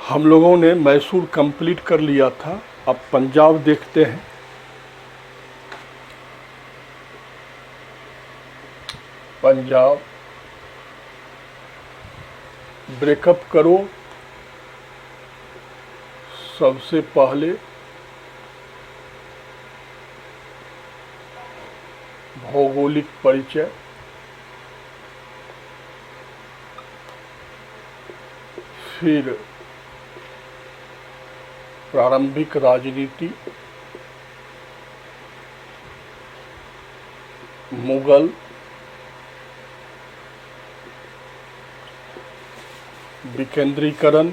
हम लोगों ने मैसूर कंप्लीट कर लिया था। अब पंजाब देखते हैं। पंजाब ब्रेकअप करो। सबसे पहले भौगोलिक परिचय, फिर प्रारंभिक राजनीति, मुगल, विकेंद्रीकरण,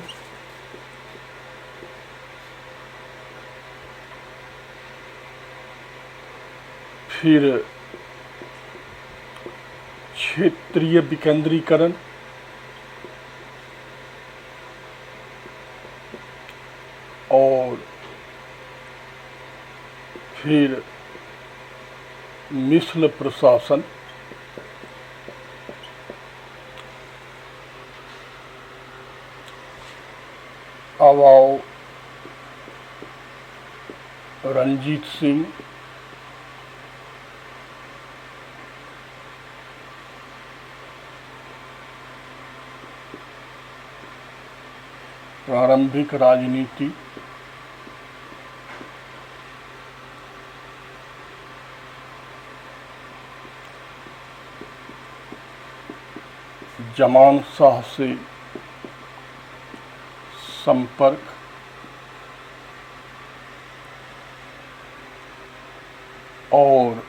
फिर क्षेत्रीय विकेंद्रीकरण, और फिर मिश्र प्रशासन। अब आओ रणजीत सिंह, प्रारंभिक राजनीति, जमान शाह से संपर्क, और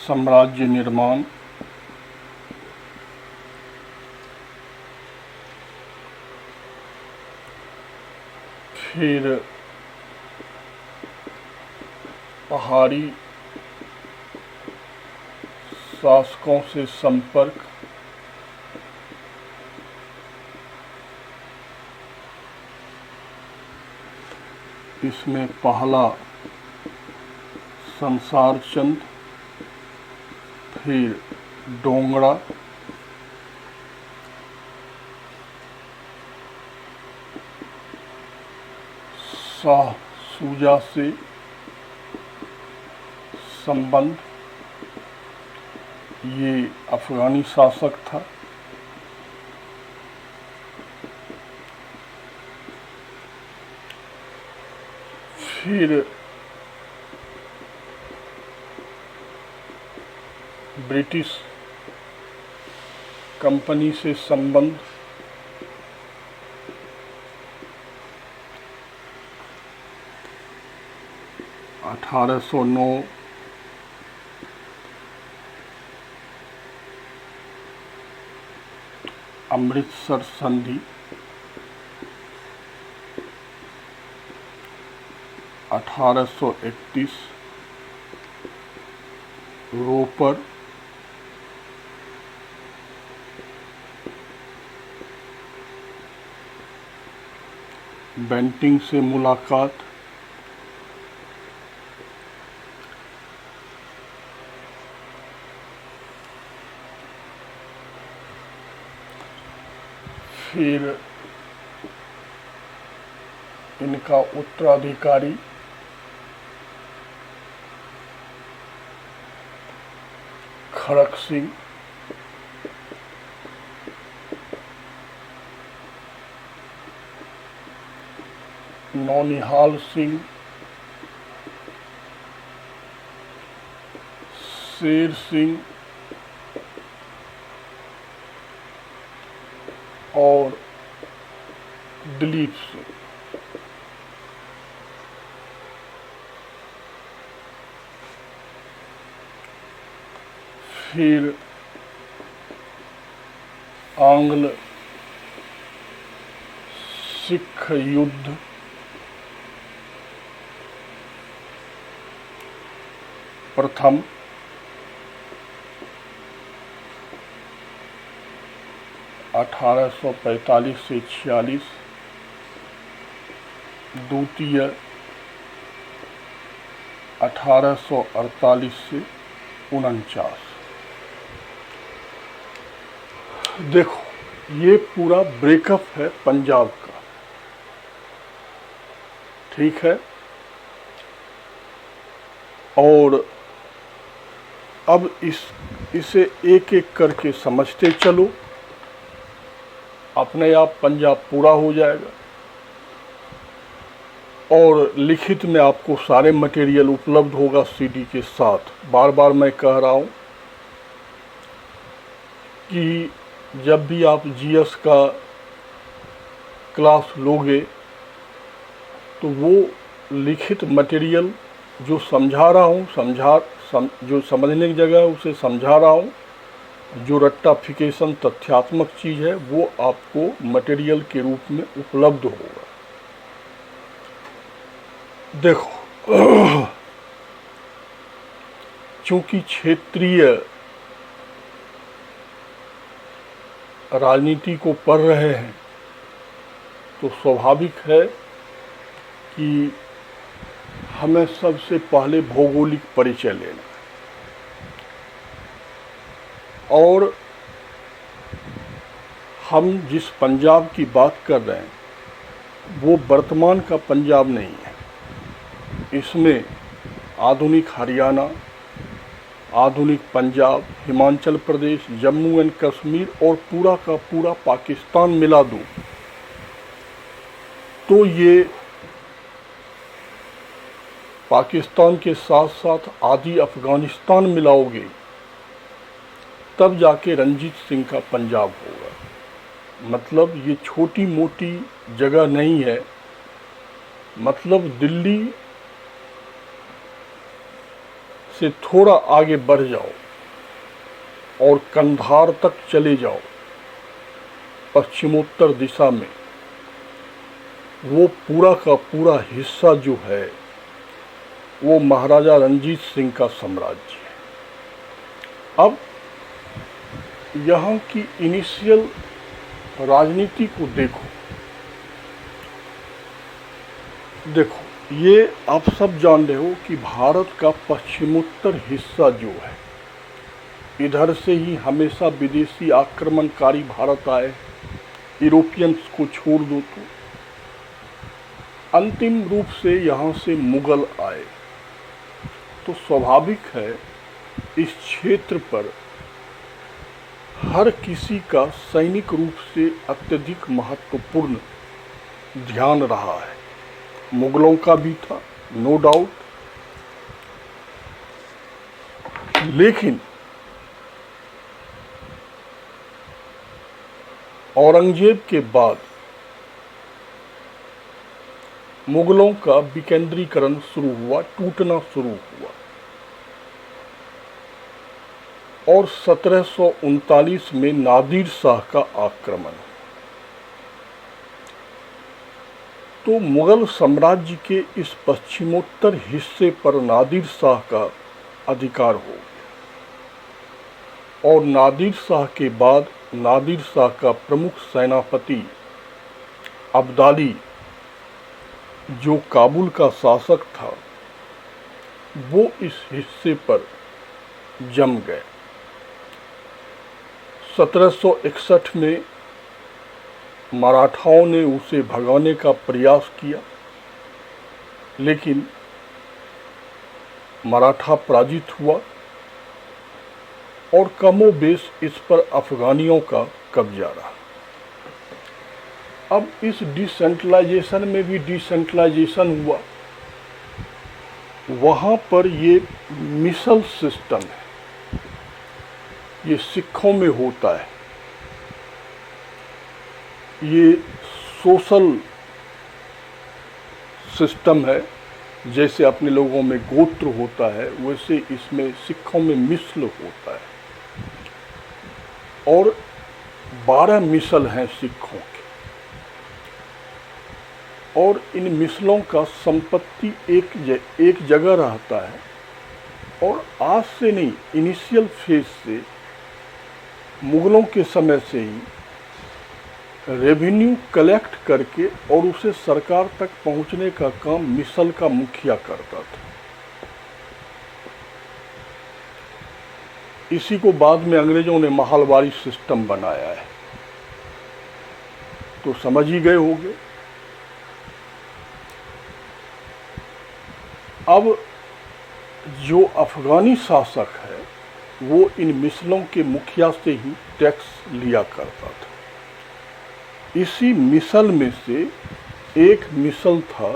साम्राज्य निर्माण। फिर पहाड़ी शासकों से संपर्क, इसमें पहला संसार चंद, फिर डोंगरा, शाह सूजा से संबंध, ये अफगानी शासक था। फिर ब्रिटिश कंपनी से संबंध, अठारह सौ 9 अमृतसर संधि, 1831 रोपर, बेंटिंग से मुलाकात, फिर इनका उत्तराधिकारी खड़क सिंह, नौनिहाल सिंह, शेर सिंह, और दिलीप सिंह। फिर आंग्ल सिख युद्ध, प्रथम, 1845 से 46, द्वितीय 1848 से 49। देखो ये पूरा ब्रेकअप है पंजाब का, ठीक है। और अब इसे एक एक करके समझते चलो, अपने आप पंजाब पूरा हो जाएगा। और लिखित में आपको सारे मटेरियल उपलब्ध होगा सीडी के साथ। बार बार मैं कह रहा हूँ कि जब भी आप जीएस का क्लास लोगे तो वो लिखित मटेरियल जो समझा रहा हूँ, जो समझने की जगह है उसे समझा रहा हूँ, जो रट्टाफिकेशन तथ्यात्मक चीज़ है वो आपको मटेरियल के रूप में उपलब्ध होगा। देखो चूंकि क्षेत्रीय राजनीति को पढ़ रहे हैं तो स्वाभाविक है कि हमें सबसे पहले भौगोलिक परिचय लेना है। और हम जिस पंजाब की बात कर रहे हैं वो वर्तमान का पंजाब नहीं है। इसमें आधुनिक हरियाणा, आधुनिक पंजाब, हिमाचल प्रदेश, जम्मू एंड कश्मीर और पूरा का पूरा पाकिस्तान मिला दूं तो ये पाकिस्तान के साथ साथ आधी अफगानिस्तान मिलाओगे तब जाके रंजीत सिंह का पंजाब होगा। मतलब ये छोटी मोटी जगह नहीं है। मतलब दिल्ली से थोड़ा आगे बढ़ जाओ और कंधार तक चले जाओ पश्चिमोत्तर दिशा में, वो पूरा का पूरा हिस्सा जो है वो महाराजा रंजीत सिंह का साम्राज्य है। अब यहाँ की इनिशियल राजनीति को देखो ये आप सब जान रहे हो कि भारत का पश्चिमोत्तर हिस्सा जो है, इधर से ही हमेशा विदेशी आक्रमणकारी भारत आए, यूरोपियंस को छोड़ दो तो अंतिम रूप से यहाँ से मुगल आए। तो स्वाभाविक है इस क्षेत्र पर हर किसी का सैनिक रूप से अत्यधिक महत्वपूर्ण ध्यान रहा है। मुगलों का भी था, नो डाउट, लेकिन औरंगजेब के बाद मुगलों का विकेंद्रीकरण शुरू हुआ, टूटना शुरू हुआ। और 1739 में नादिर शाह का आक्रमण। तो मुगल साम्राज्य के इस पश्चिमोत्तर हिस्से पर नादिर शाह का अधिकार हो गया। और नादिर शाह के बाद नादिर शाह का प्रमुख सेनापति अब्दाली, जो काबुल का शासक था, वो इस हिस्से पर जम गए। 1761 में मराठाओं ने उसे भगाने का प्रयास किया, लेकिन मराठा पराजित हुआ और कमोबेश इस पर अफगानियों का कब्जा रहा। अब इस डिसेंट्रलाइजेशन में भी डिसेंट्रलाइजेशन हुआ। वहाँ पर ये मिसल सिस्टम है, ये सिखों में होता है। ये सोशल सिस्टम है, जैसे अपने लोगों में गोत्र होता है वैसे इसमें सिखों में मिसल होता है। और 12 मिसल हैं सिखों के, और इन मिसलों का संपत्ति एक जगह रहता है। और आज से नहीं, इनिशियल फेज से, मुगलों के समय से ही रेवेन्यू कलेक्ट करके और उसे सरकार तक पहुंचने का काम मिसल का मुखिया करता था। इसी को बाद में अंग्रेजों ने महलवारी सिस्टम बनाया है। तो समझ ही गए होंगे। अब जो अफगानी शासक है वो इन मिसलों के मुखिया से ही टैक्स लिया करता था। इसी मिसल में से एक मिसल था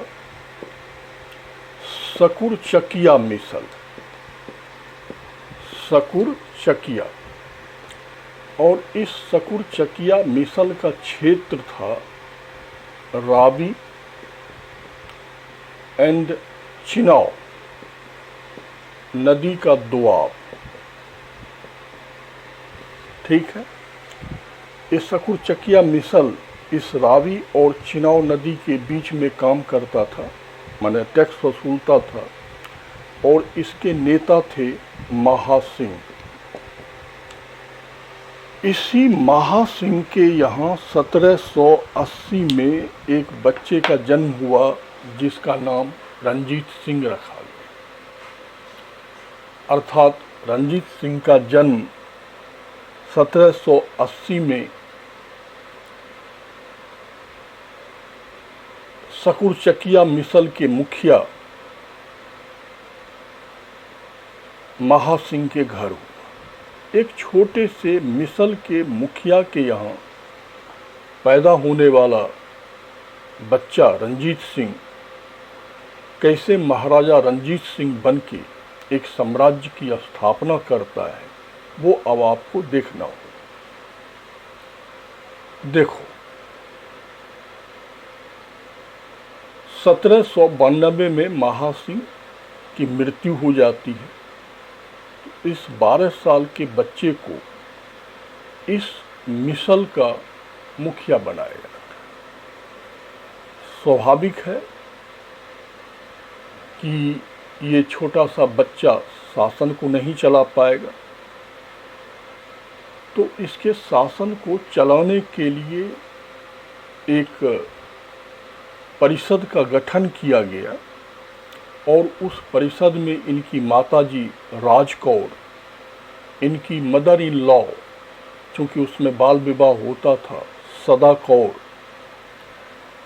सकुर चकिया मिसल, सकुर चकिया। और इस सकुर चकिया मिसल का क्षेत्र था रावी एंड चिनाव नदी का दोआब। ठीक है, इस सकुर चकिया मिसल इस रावी और चिनाव नदी के बीच में काम करता था, माने टैक्स वसूलता था। और इसके नेता थे महासिंह। इसी महासिंह के यहाँ 1780 में एक बच्चे का जन्म हुआ जिसका नाम रंजीत सिंह रखा गया। अर्थात रंजीत सिंह का जन्म 1780 में सकुर चकिया मिसल के मुखिया महासिंह के घर हुआ। एक छोटे से मिसल के मुखिया के यहाँ पैदा होने वाला बच्चा रंजीत सिंह कैसे महाराजा रंजीत सिंह बन के एक साम्राज्य की स्थापना करता है, वो अब आपको देखना होगा। देखो, 1792 में महासिंह की मृत्यु हो जाती है। तो इस 12 साल के बच्चे को इस मिसल का मुखिया बनाया जाता है। स्वाभाविक है कि ये छोटा सा बच्चा शासन को नहीं चला पाएगा, तो इसके शासन को चलाने के लिए एक परिषद का गठन किया गया। और उस परिषद में इनकी माताजी राजकौर, इनकी मदर इन लॉ, चूँकि उसमें बाल विवाह होता था, सदा कौर,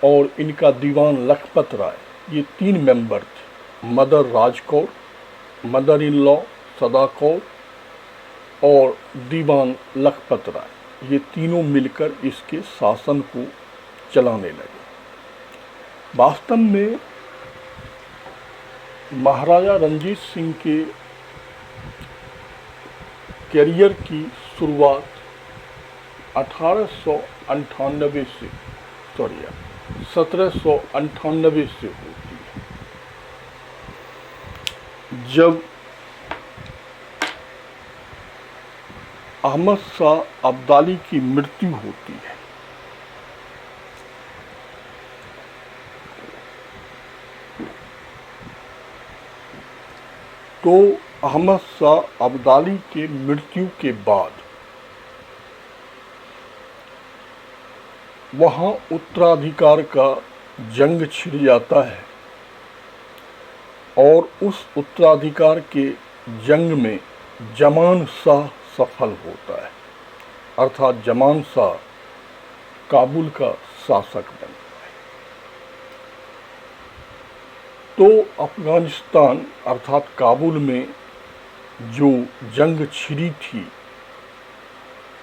और इनका दीवान लखपत राय, ये 3 मेंबर थे। Mother Rajkaur, mother in law सदा कौर और दीवान लखपत राय, ये तीनों मिलकर इसके शासन को चलाने लगे। वास्तव में महाराजा रंजीत सिंह के करियर की शुरुआत 1798 से होती है, जब अहमद शाह अब्दाली की मृत्यु होती है। तो अहमद शाह अब्दाली के मृत्यु के बाद वहाँ उत्तराधिकार का जंग छिड़ जाता है। और उस उत्तराधिकार के जंग में जमान शाह सफल होता है, अर्थात जमान शाह काबुल का शासक बनता है। तो अफगानिस्तान अर्थात काबुल में जो जंग छिड़ी थी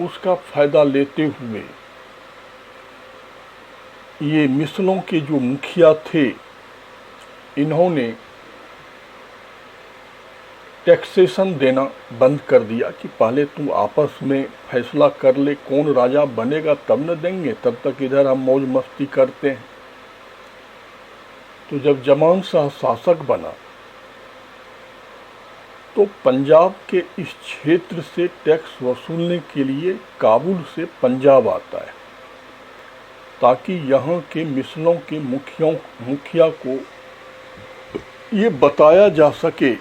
उसका फायदा लेते हुए ये मिसलों के जो मुखिया थे, इन्होंने टैक्सेशन देना बंद कर दिया कि पहले तुम आपस में फैसला कर ले कौन राजा बनेगा, तब न देंगे, तब तक इधर हम मौज मस्ती करते हैं। तो जब जमान शाह शासक बना तो पंजाब के इस क्षेत्र से टैक्स वसूलने के लिए काबुल से पंजाब आता है, ताकि यहाँ के मिसलों के मुखिया को ये बताया जा सके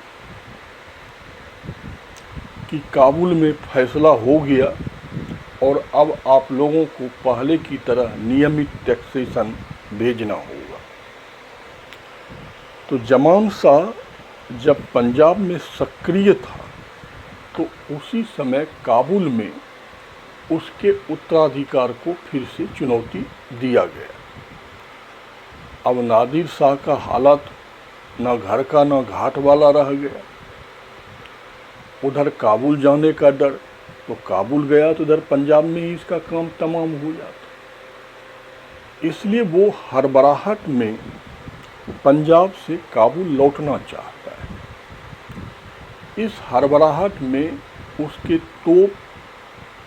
कि काबुल में फैसला हो गया और अब आप लोगों को पहले की तरह नियमित टैक्सेशन भेजना होगा। तो जमान शाह जब पंजाब में सक्रिय था तो उसी समय काबुल में उसके उत्तराधिकार को फिर से चुनौती दिया गया। अब नादिर शाह का हालात न घर का न घाट वाला रह गया। उधर काबुल जाने का डर, तो काबुल गया तो उधर पंजाब में ही इसका काम तमाम हो जाता। इसलिए वो हड़बड़ाहट में पंजाब से काबुल लौटना चाहता है। इस हड़बड़ाहट में उसके तोप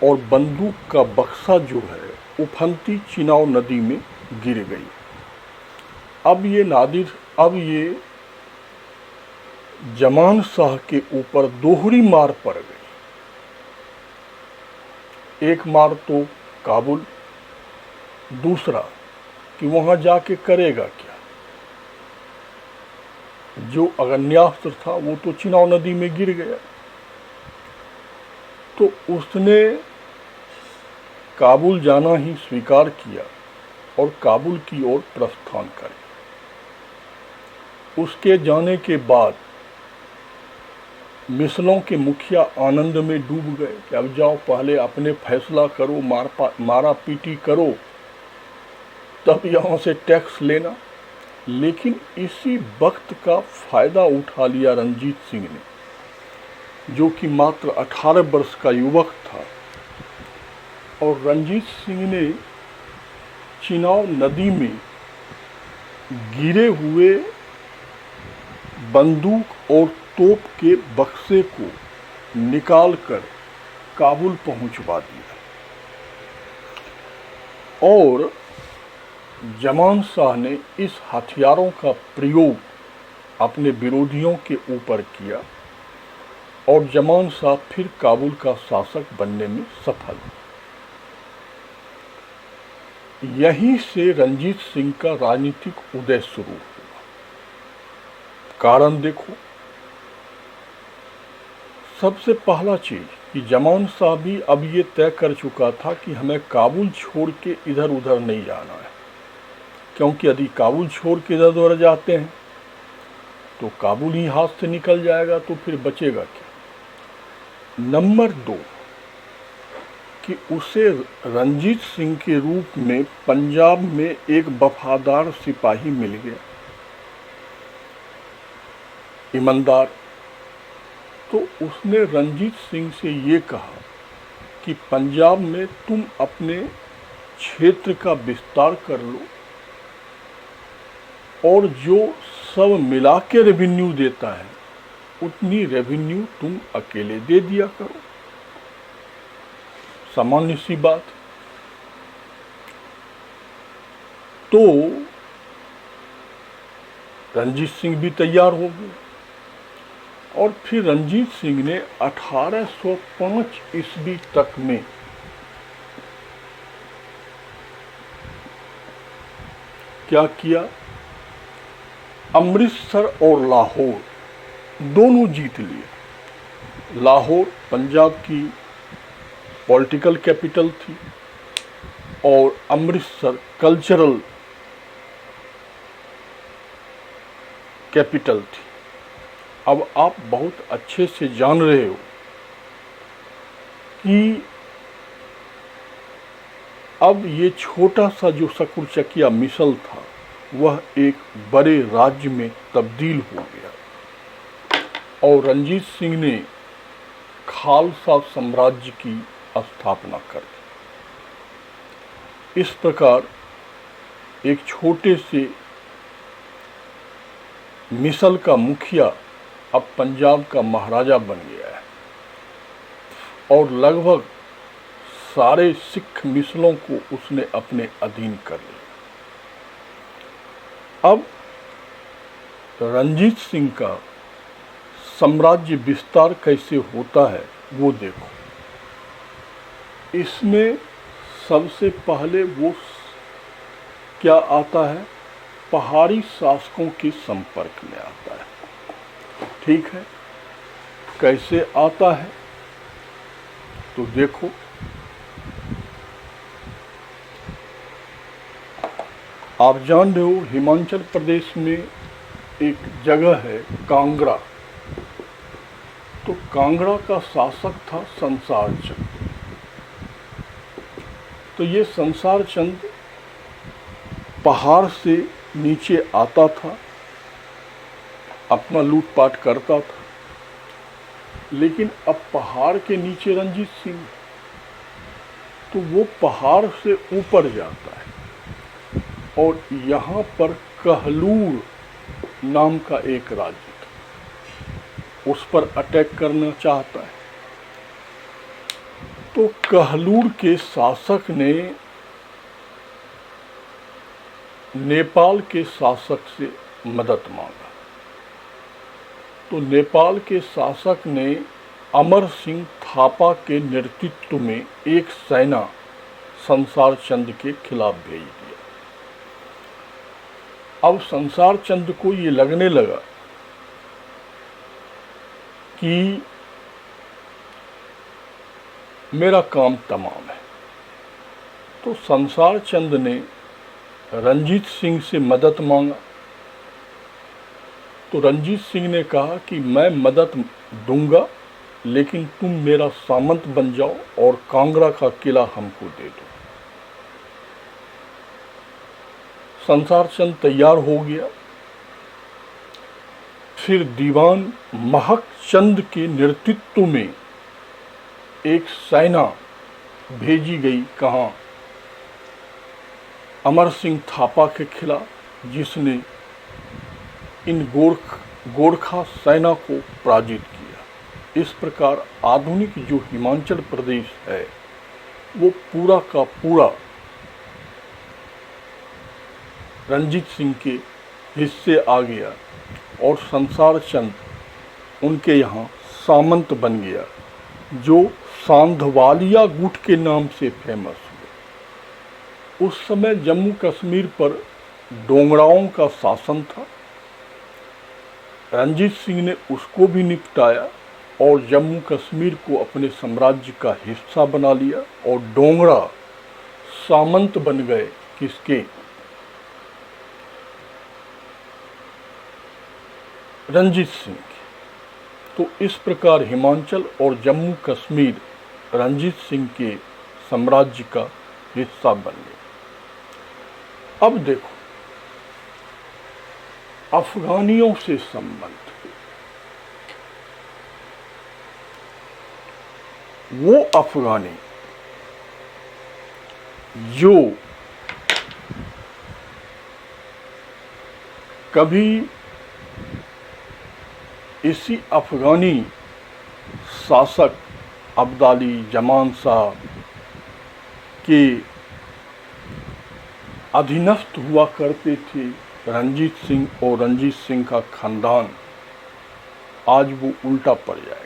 और बंदूक का बक्सा जो है उफनती चिनाव नदी में गिर गई। अब ये जमान शाह के ऊपर दोहरी मार पड़ गई। एक मार तो काबुल, दूसरा कि वहां जाके करेगा क्या। जो अग्न्यास्त्र था वो तो चिनाव नदी में गिर गया। तो उसने काबुल जाना ही स्वीकार किया और काबुल की ओर प्रस्थान कर। उसके जाने के बाद मिसलों के मुखिया आनंद में डूब गए कि अब जाओ, पहले अपने फैसला करो, मारा पीटी करो, तब यहाँ से टैक्स लेना। लेकिन इसी वक्त का फायदा उठा लिया रंजीत सिंह ने, जो कि मात्र 18 वर्ष का युवक था। और रंजीत सिंह ने चिनाव नदी में गिरे हुए बंदूक और तोप के बक्से को निकालकर काबुल पहुंचवा दिया। और जमान शाह ने इस हथियारों का प्रयोग अपने विरोधियों के ऊपर किया और जमान शाह फिर काबुल का शासक बनने में सफल। यहीं से रंजीत सिंह का राजनीतिक उदय शुरू हुआ। कारण देखो, सबसे पहला चीज कि जमान शाह भी अब ये तय कर चुका था कि हमें काबुल छोड़ के इधर उधर नहीं जाना है, क्योंकि यदि काबुल छोड़ के इधर उधर जाते हैं तो काबुल ही हाथ से निकल जाएगा, तो फिर बचेगा क्या। नंबर 2 कि उसे रंजीत सिंह के रूप में पंजाब में एक वफादार सिपाही मिल गया, ईमानदार। तो उसने रंजीत सिंह से ये कहा कि पंजाब में तुम अपने क्षेत्र का विस्तार कर लो और जो सब मिला के रेवेन्यू देता है उतनी रेवेन्यू तुम अकेले दे दिया करो। सामान्य सी बात। तो रंजीत सिंह भी तैयार हो गए और फिर रंजीत सिंह ने 1805 ईस्वी तक में क्या किया, अमृतसर और लाहौर दोनों जीत लिए। लाहौर पंजाब की पॉलिटिकल कैपिटल थी और अमृतसर कल्चरल कैपिटल थी। अब आप बहुत अच्छे से जान रहे हो कि अब ये छोटा सा जो शकुरचकिया मिसल था वह एक बड़े राज्य में तब्दील हो गया और रंजीत सिंह ने खालसा साम्राज्य की स्थापना कर दी। इस प्रकार एक छोटे से मिसल का मुखिया अब पंजाब का महाराजा बन गया है और लगभग सारे सिख मिसलों को उसने अपने अधीन कर लिया। अब रंजीत सिंह का साम्राज्य विस्तार कैसे होता है वो देखो। इसमें सबसे पहले वो क्या आता है, पहाड़ी शासकों के संपर्क में आता है। ठीक है, कैसे आता है तो देखो, आप जान रहे हो हिमाचल प्रदेश में एक जगह है कांगड़ा। तो कांगड़ा का शासक था संसार चंद। तो ये संसार चंद पहाड़ से नीचे आता था, अपना लूटपाट करता था, लेकिन अब पहाड़ के नीचे रंजीत सिंह, तो वो पहाड़ से ऊपर जाता है और यहाँ पर कहलूर नाम का एक राज्य था, उस पर अटैक करना चाहता है। तो कहलूर के शासक ने नेपाल के शासक से मदद मांगा। तो नेपाल के शासक ने अमर सिंह थापा के नेतृत्व में एक सेना संसार चंद के खिलाफ भेज दिया। अब संसार चंद को ये लगने लगा कि मेरा काम तमाम है। तो संसार चंद ने रंजीत सिंह से मदद मांगा। तो रंजीत सिंह ने कहा कि मैं मदद दूंगा, लेकिन तुम मेरा सामंत बन जाओ और कांगड़ा का किला हमको दे दो। संसार चंद तैयार हो गया। फिर दीवान महक चंद के नेतृत्व में एक सेना भेजी गई, कहाँ, अमर सिंह थापा के खिलाफ, जिसने इन गोरखा सेना को पराजित किया। इस प्रकार आधुनिक जो हिमाचल प्रदेश है वो पूरा का पूरा रंजीत सिंह के हिस्से आ गया और संसार चंद उनके यहाँ सामंत बन गया, जो सांधवालिया गुट के नाम से फेमस हुए। उस समय जम्मू कश्मीर पर डोगराओं का शासन था। रंजीत सिंह ने उसको भी निपटाया और जम्मू कश्मीर को अपने साम्राज्य का हिस्सा बना लिया और डोगरा सामंत बन गए किसके, रंजीत सिंह के। तो इस प्रकार हिमाचल और जम्मू कश्मीर रंजीत सिंह के साम्राज्य का हिस्सा बन गए। अब देखो अफगानियों से संबंध, वो अफगानी जो कभी इसी अफगानी शासक अब्दाली जमान शाह के अधीनस्थ हुआ करते थे रंजीत सिंह और रंजीत सिंह का खानदान, आज वो उल्टा पड़ जाएगा।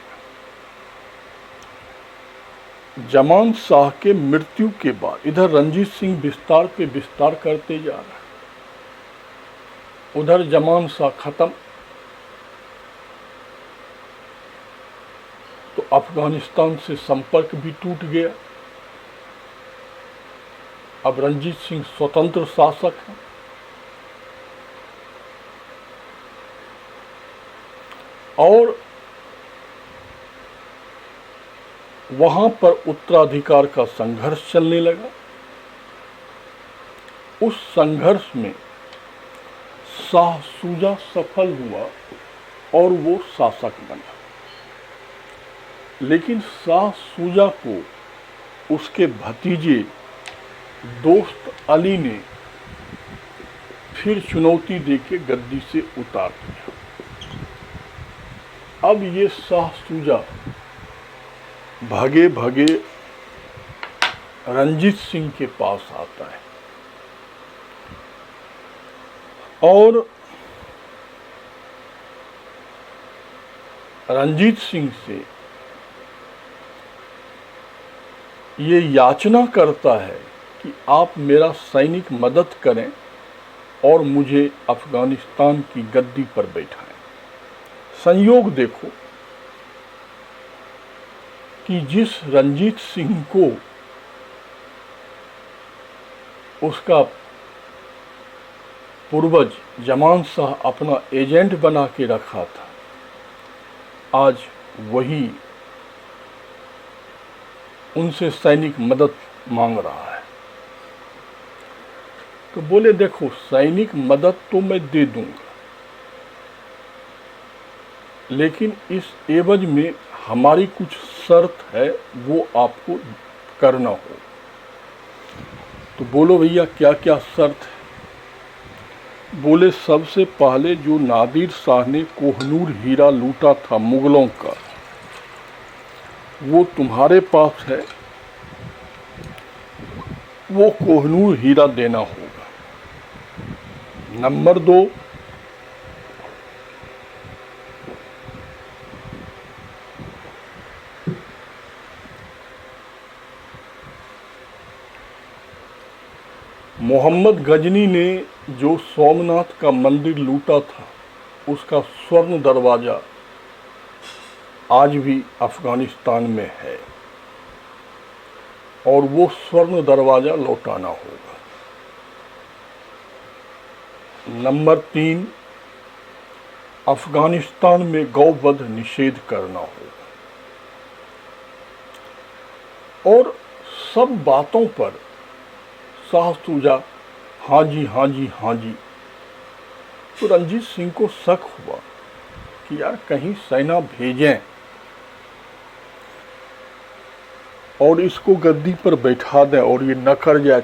जमान शाह के मृत्यु के बाद इधर रंजीत सिंह विस्तार पे विस्तार करते जा रहा है, उधर जमान शाह खत्म। तो अफगानिस्तान से संपर्क भी टूट गया। अब रंजीत सिंह स्वतंत्र शासक हैं। और वहां पर उत्तराधिकार का संघर्ष चलने लगा। उस संघर्ष में शाह सूजा सफल हुआ और वो शासक बना। लेकिन शाह सूजा को उसके भतीजे दोस्त अली ने फिर चुनौती देके गद्दी से उतार दिया। अब ये शाह सूजा भागे भागे रंजीत सिंह के पास आता है और रंजीत सिंह से ये याचना करता है कि आप मेरा सैनिक मदद करें और मुझे अफगानिस्तान की गद्दी पर बैठाएं। संयोग देखो कि जिस रंजीत सिंह को उसका पूर्वज जमान शाह अपना एजेंट बना के रखा था, आज वही उनसे सैनिक मदद मांग रहा है। तो बोले देखो सैनिक मदद तो मैं दे दूंगा, लेकिन इस एवज में हमारी कुछ शर्त है, वो आपको करना हो। तो बोलो भैया क्या क्या शर्त है। बोले सबसे पहले जो नादिर शाह ने कोहनूर हीरा लूटा था मुगलों का, वो तुम्हारे पास है, वो कोहनूर हीरा देना होगा। नंबर 2, मोहम्मद गजनी ने जो सोमनाथ का मंदिर लूटा था, उसका स्वर्ण दरवाजा आज भी अफगानिस्तान में है और वो स्वर्ण दरवाजा लौटाना होगा। नंबर 3, अफगानिस्तान में गौवध निषेध करना होगा। और सब बातों पर शाह सूजा हाँ जी हाँ जी हाँ जी। तो रणजीत सिंह को शक हुआ कि यार कहीं सेना भेजें और इसको गद्दी पर बैठा दें और ये न कर जाए।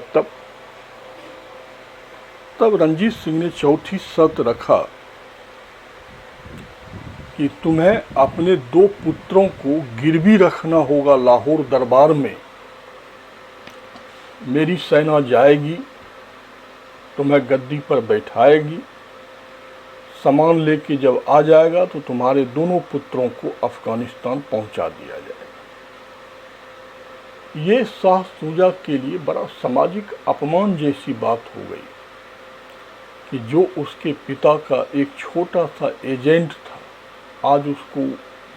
तब रणजीत सिंह ने चौथी शर्त रखा कि तुम्हें अपने 2 पुत्रों को गिरवी रखना होगा लाहौर दरबार में। मेरी सेना जाएगी, तुम्हें गद्दी पर बैठाएगी, सामान लेके जब आ जाएगा तो तुम्हारे दोनों पुत्रों को अफगानिस्तान पहुंचा दिया जाएगा। ये शाह सूजा के लिए बड़ा सामाजिक अपमान जैसी बात हो गई कि जो उसके पिता का एक छोटा सा एजेंट था, आज उसको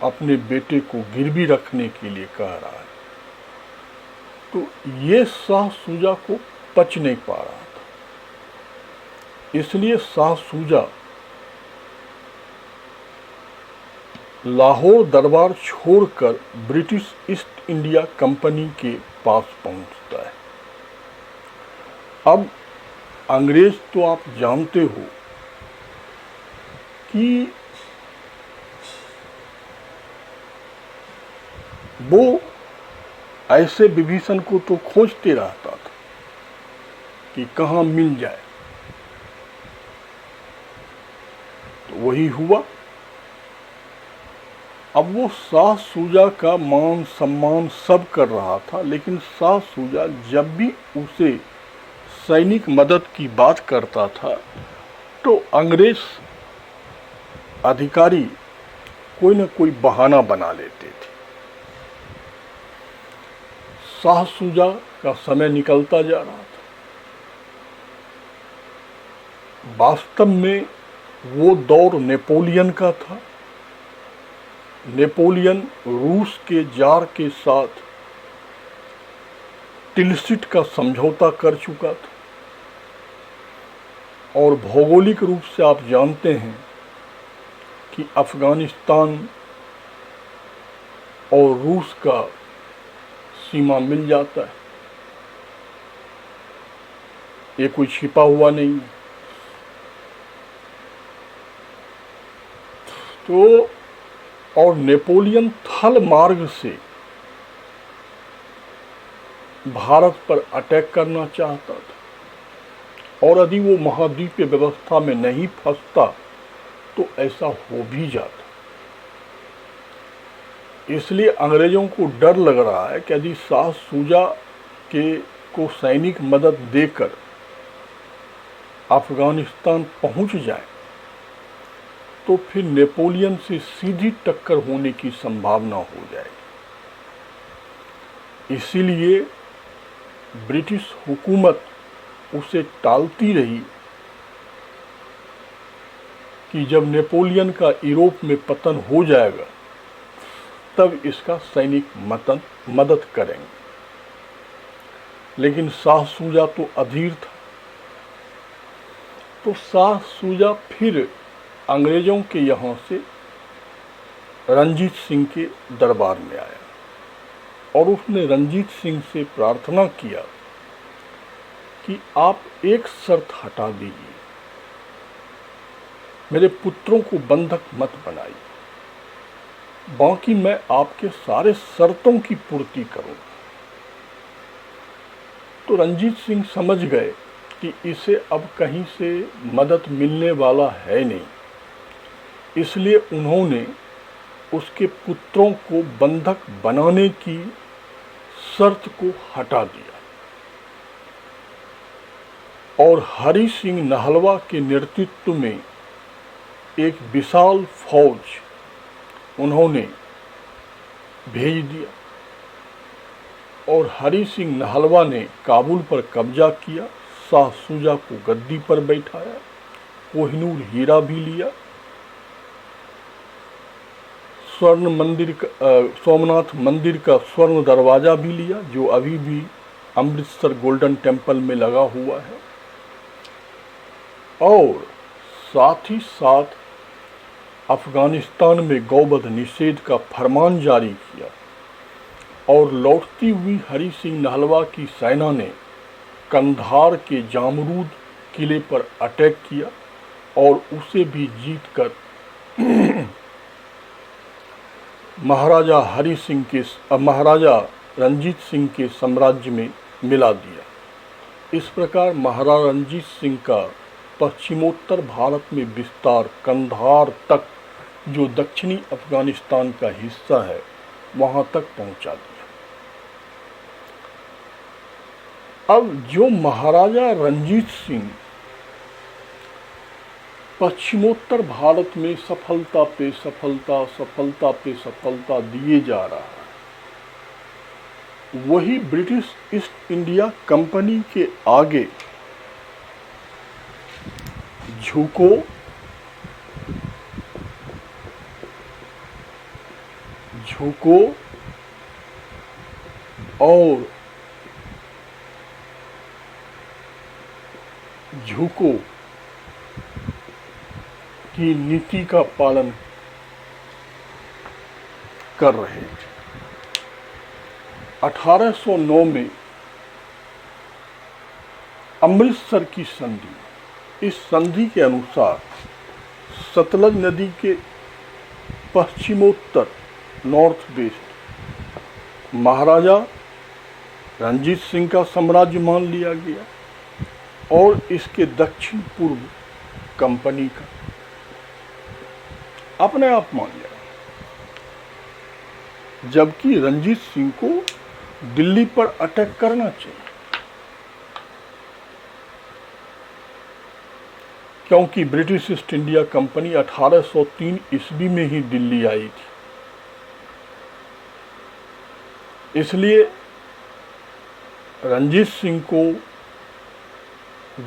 अपने बेटे को गिरवी रखने के लिए कह रहा है। तो ये शाह सूजा को पच नहीं पा रहा था, इसलिए शाह सूजा लाहौर दरबार छोड़कर ब्रिटिश ईस्ट इंडिया कंपनी के पास पहुंचता है। अब अंग्रेज तो आप जानते हो कि वो ऐसे विभीषण को तो खोजते रहता था कि कहाँ मिल जाए। तो वही हुआ। अब वो शाह सूजा का मान सम्मान सब कर रहा था, लेकिन शाह सूजा जब भी उसे सैनिक मदद की बात करता था तो अंग्रेज अधिकारी कोई न कोई बहाना बना लेते थे। शाह सूजा का समय निकलता जा रहा था। वास्तव में वो दौर नेपोलियन का था। नेपोलियन रूस के जार के साथ टिलसिट का समझौता कर चुका था और भौगोलिक रूप से आप जानते हैं कि अफगानिस्तान और रूस का सीमा मिल जाता है, ये कोई छिपा हुआ नहीं है। तो और नेपोलियन थल मार्ग से भारत पर अटैक करना चाहता था और यदि वो महाद्वीपीय व्यवस्था में नहीं फंसता तो ऐसा हो भी जाता। इसलिए अंग्रेजों को डर लग रहा है कि यदि शाह सूजा को सैनिक मदद देकर अफगानिस्तान पहुंच जाए तो फिर नेपोलियन से सीधी टक्कर होने की संभावना हो जाएगी। इसीलिए ब्रिटिश हुकूमत उसे टालती रही कि जब नेपोलियन का यूरोप में पतन हो जाएगा तब इसका सैनिक मदद करेंगे। लेकिन शाह सूजा तो अधीर था। तो शाह सूजा फिर अंग्रेजों के यहाँ से रंजीत सिंह के दरबार में आया और उसने रंजीत सिंह से प्रार्थना किया कि आप एक शर्त हटा दीजिए, मेरे पुत्रों को बंधक मत बनाइए, बाकी मैं आपके सारे शर्तों की पूर्ति करूंगा। तो रंजीत सिंह समझ गए कि इसे अब कहीं से मदद मिलने वाला है नहीं, इसलिए उन्होंने उसके पुत्रों को बंधक बनाने की शर्त को हटा दिया और हरि सिंह नहलवा के नेतृत्व में एक विशाल फौज उन्होंने भेज दिया और हरि सिंह नहलवा ने काबुल पर कब्जा किया, शाह शुजा को गद्दी पर बैठाया, कोहिनूर हीरा भी लिया, स्वर्ण मंदिर सोमनाथ मंदिर का स्वर्ण दरवाजा भी लिया जो अभी भी अमृतसर गोल्डन टेम्पल में लगा हुआ है, और साथ ही साथ अफगानिस्तान में गौवध निषेध का फरमान जारी किया और लौटती हुई हरि सिंह नहलवा की सेना ने कंधार के जामरूद किले पर अटैक किया और उसे भी जीतकर महाराजा रंजीत सिंह के साम्राज्य में मिला दिया। इस प्रकार महाराजा रंजीत सिंह का पश्चिमोत्तर भारत में विस्तार कंधार तक, जो दक्षिणी अफगानिस्तान का हिस्सा है, वहां तक पहुंचा दिया। अब जो महाराजा रंजीत सिंह पश्चिमोत्तर भारत में सफलता पे सफलता दिए जा रहा है, वही ब्रिटिश ईस्ट इंडिया कंपनी के आगे झुको और झुको की नीति का पालन कर रहे थे। 1809 में अमृतसर की संधि, इस संधि के अनुसार सतलज नदी के पश्चिमोत्तर नॉर्थ वेस्ट महाराजा रंजीत सिंह का साम्राज्य मान लिया गया और इसके दक्षिण पूर्व कंपनी का अपने आप मान लिया, जबकि रंजीत सिंह को दिल्ली पर अटैक करना चाहिए, क्योंकि ब्रिटिश ईस्ट इंडिया कंपनी 1803 ईस्वी में ही दिल्ली आई थी। इसलिए रंजीत सिंह को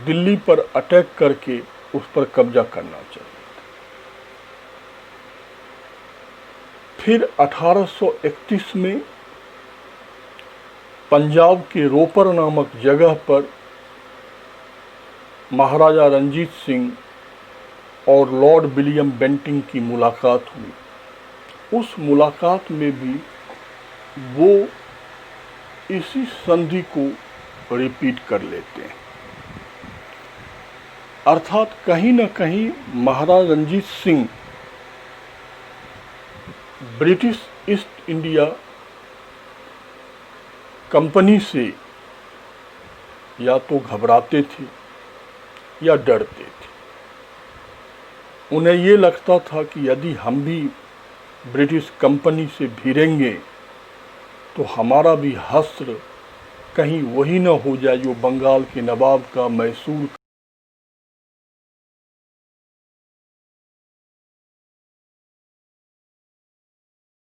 दिल्ली पर अटैक करके उस पर कब्जा करना चाहिए। फिर 1831 में पंजाब के रोपर नामक जगह पर महाराजा रंजीत सिंह और लॉर्ड विलियम बेंटिंग की मुलाकात हुई। उस मुलाकात में भी वो इसी संधि को रिपीट कर लेते हैं, अर्थात कहीं न कहीं Maharaja Ranjit Singh British East India Company से या तो घबराते थे या डरते थे। उन्हें ये लगता था कि यदि हम भी ब्रिटिश कंपनी से भिड़ेंगे तो हमारा भी हश्र कहीं वही न हो जाए जो बंगाल के नवाब का, मैसूर